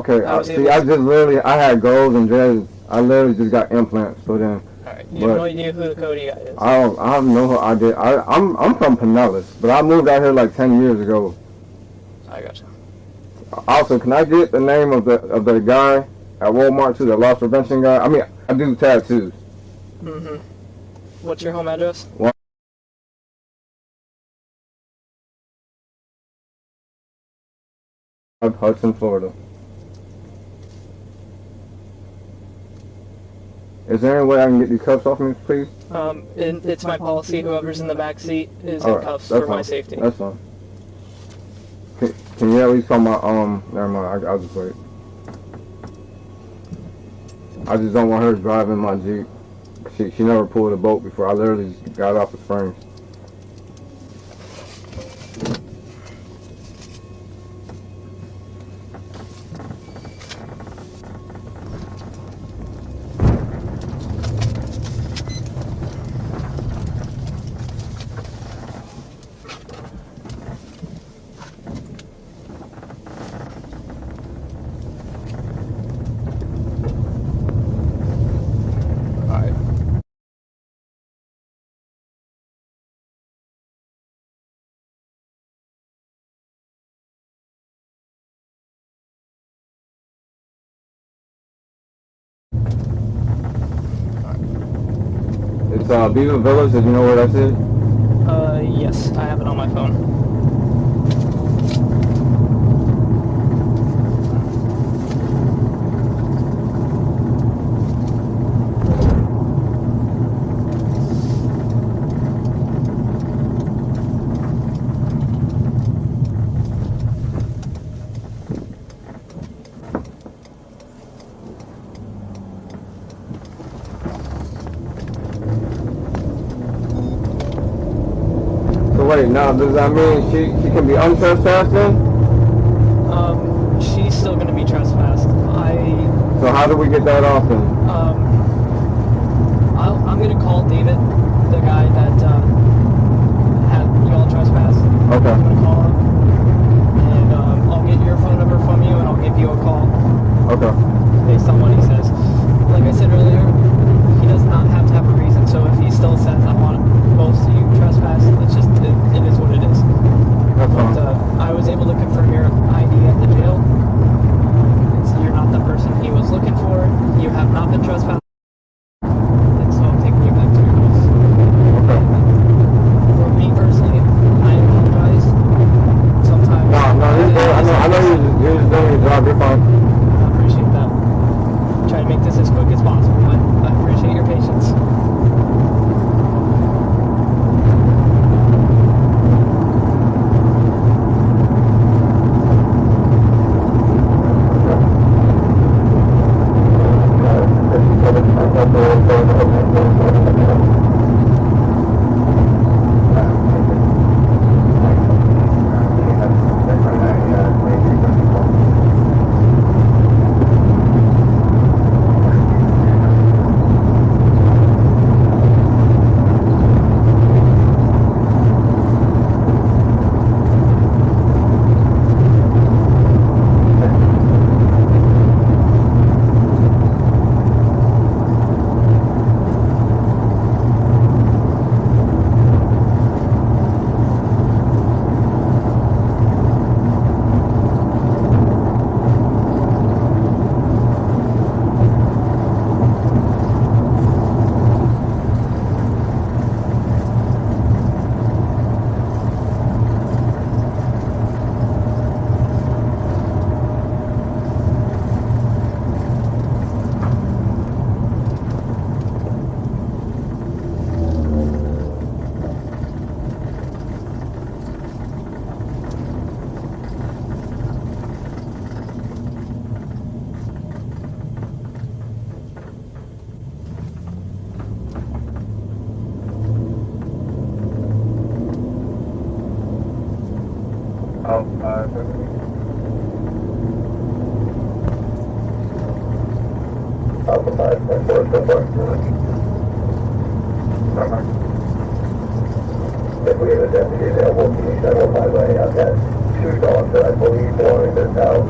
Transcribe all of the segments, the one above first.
Okay, see, I had goals and dreads. I literally just got implants put in. Alright, you have no idea who the Cody guy is? I have no idea. I'm from Pinellas, but I moved out here like 10 years ago. I gotcha. Also, can I get the name of the guy at Walmart too, the loss prevention guy? I mean, I do tattoos. Mm-hmm. What's your home address? Hudson, Florida. Is there any way I can get these cuffs off me, please? It's my policy. Whoever's in the back seat is in cuffs for my safety. That's fine. Can you at least call my never mind. I'll just wait. I just don't want her driving my Jeep. She never pulled a boat before. I literally just got off the frames. It's Beaver Village. Did you know where that's at? Yes, I have it on my phone. Wait, now does that mean she can be untrespassed then? She's still gonna be trespassed. So how do we get that off then? I'm gonna call David, the guy that had you all trespassed. Okay. I'm gonna call him, and I'll get your phone number from you, and I'll give you a call. Okay. Based on what he says. Like I said earlier, he does not have to have a reason. So if he still says I want both of you trespass, it's just it is what it is. But I was able to confirm your ID at the jail. You're not the person he was looking for. You have not been trespassed. And so I'm taking you back to your house. Okay. For me personally, I apologize. Sometimes. No, you're good. I know you're just doing your job. You're fine. I appreciate that. Try to make this as quick as possible, but I appreciate your patience. If we have a deputy available, can you settle by way? I've got two dogs that I believe belong in this house.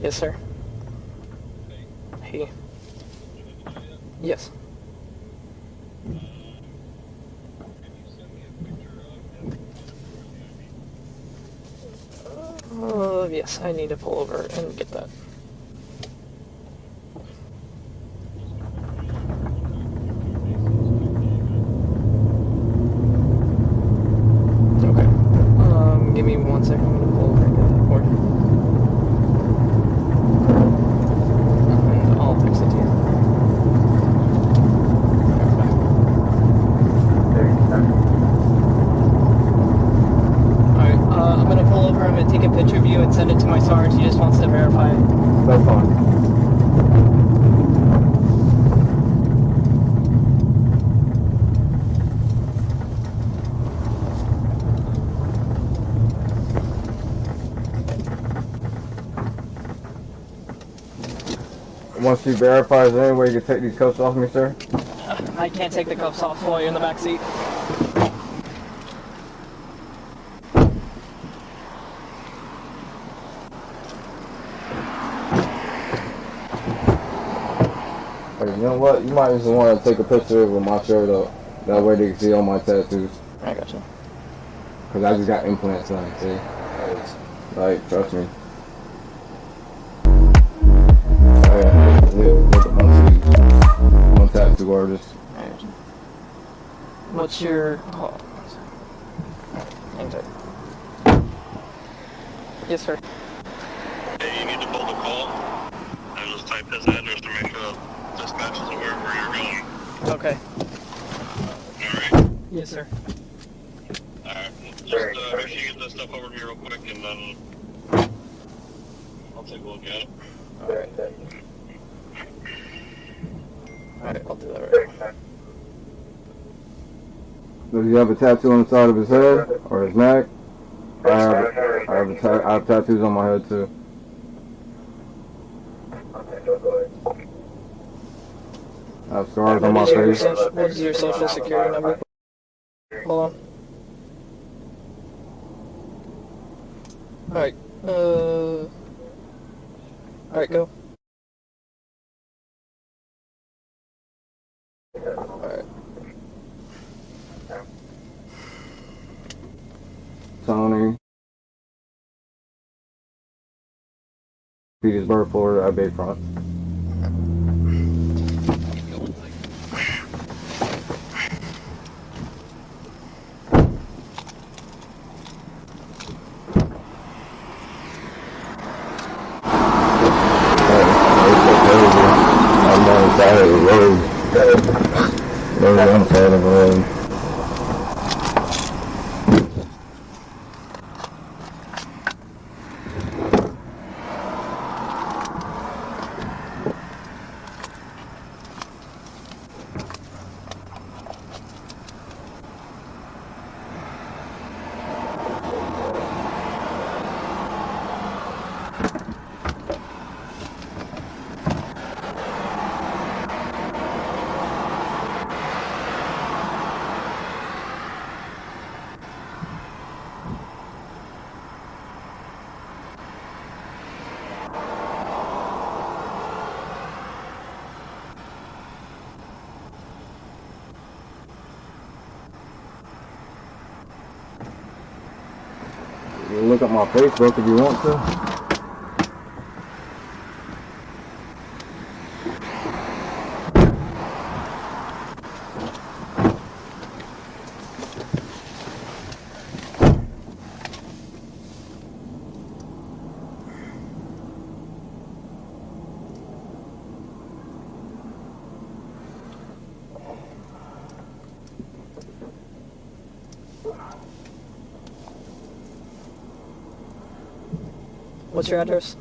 Yes, sir. He. Yes. Yes, I need to pull over and get that. Okay. Give me 1 second. I'm gonna pull over and get that for you. And I'll text it to you. Alright, I'm gonna pull over. I'm gonna take a picture of you and send it to my sergeant. He just wants to verify it. That's fine. Once you verify, is there any way you can take these cuffs off me, sir? I can't take the cuffs off while you're in the back seat. Hey, you know what? You might just want to take a picture with my shirt up. That way they can see all my tattoos. I gotcha. Cause I just got implants done, see? Like, trust me. Look at my sleeve. I'm a tattoo artist. I gotcha. What's your... Oh, hang tight. Yes, sir. Hey, you need to pull the call and just type his address to make sure that dispatch is aware of where you're going. Okay. Alright? Yes, sir. Alright. Just make sure you get that stuff over to me real quick and then I'll take a look at it. Alright. Alright, I'll do that right now. Does he have a tattoo on the side of his head or his neck? I have tattoos on my head too. I have scars on my face. What is your social security number? Hold on. Alright, alright, go. Alright. Tony. Petersburg, Florida, at Bayfront. I'm on the side of the road. On the side of the road. You can look up my Facebook if you want to. What's your address?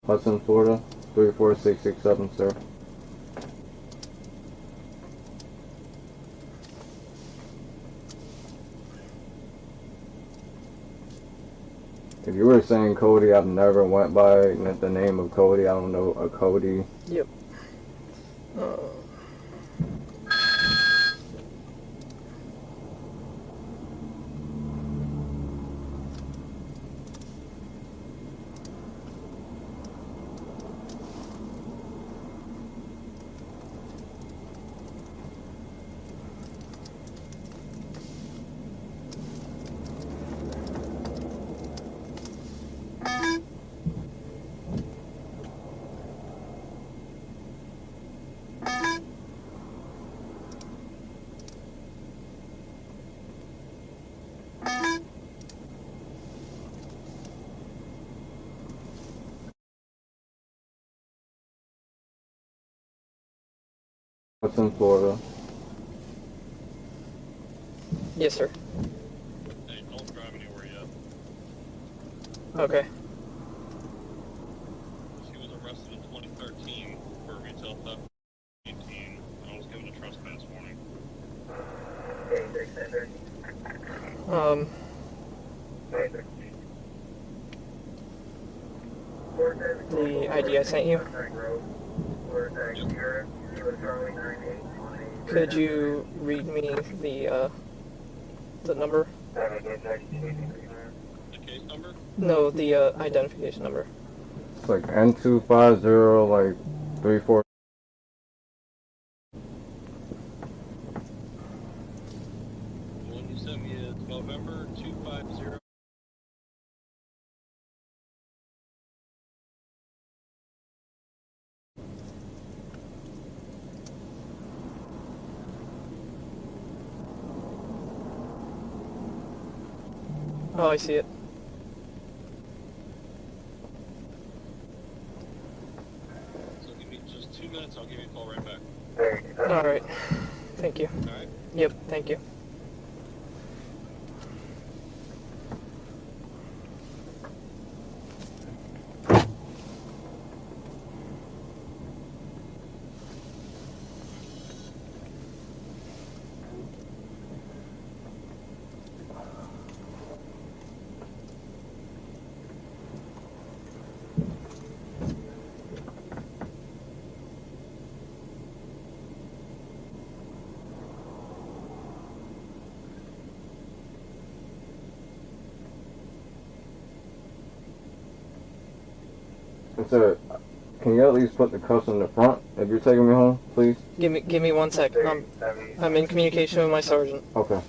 Hudson, Florida, 34667, sir. If you were saying Cody, I've never went by the name of Cody. I don't know a Cody. Yep. Hudson, Florida. Yes, sir. Hey, don't drive anywhere yet. Okay. She was arrested in 2013 for retail theft in 2018, and I was given a trespass warning. The ID I sent you. Could you read me the number? The case number? No, the identification number. It's like N250, like 34. The one you sent me is November 250. Oh, I see it. So give me just 2 minutes, I'll give you a call right back. Alright. Thank you. Alright? Yep, thank you. Sir, can you at least put the cuffs in the front if you're taking me home, please? Give me 1 sec. I'm in communication with my sergeant. Okay.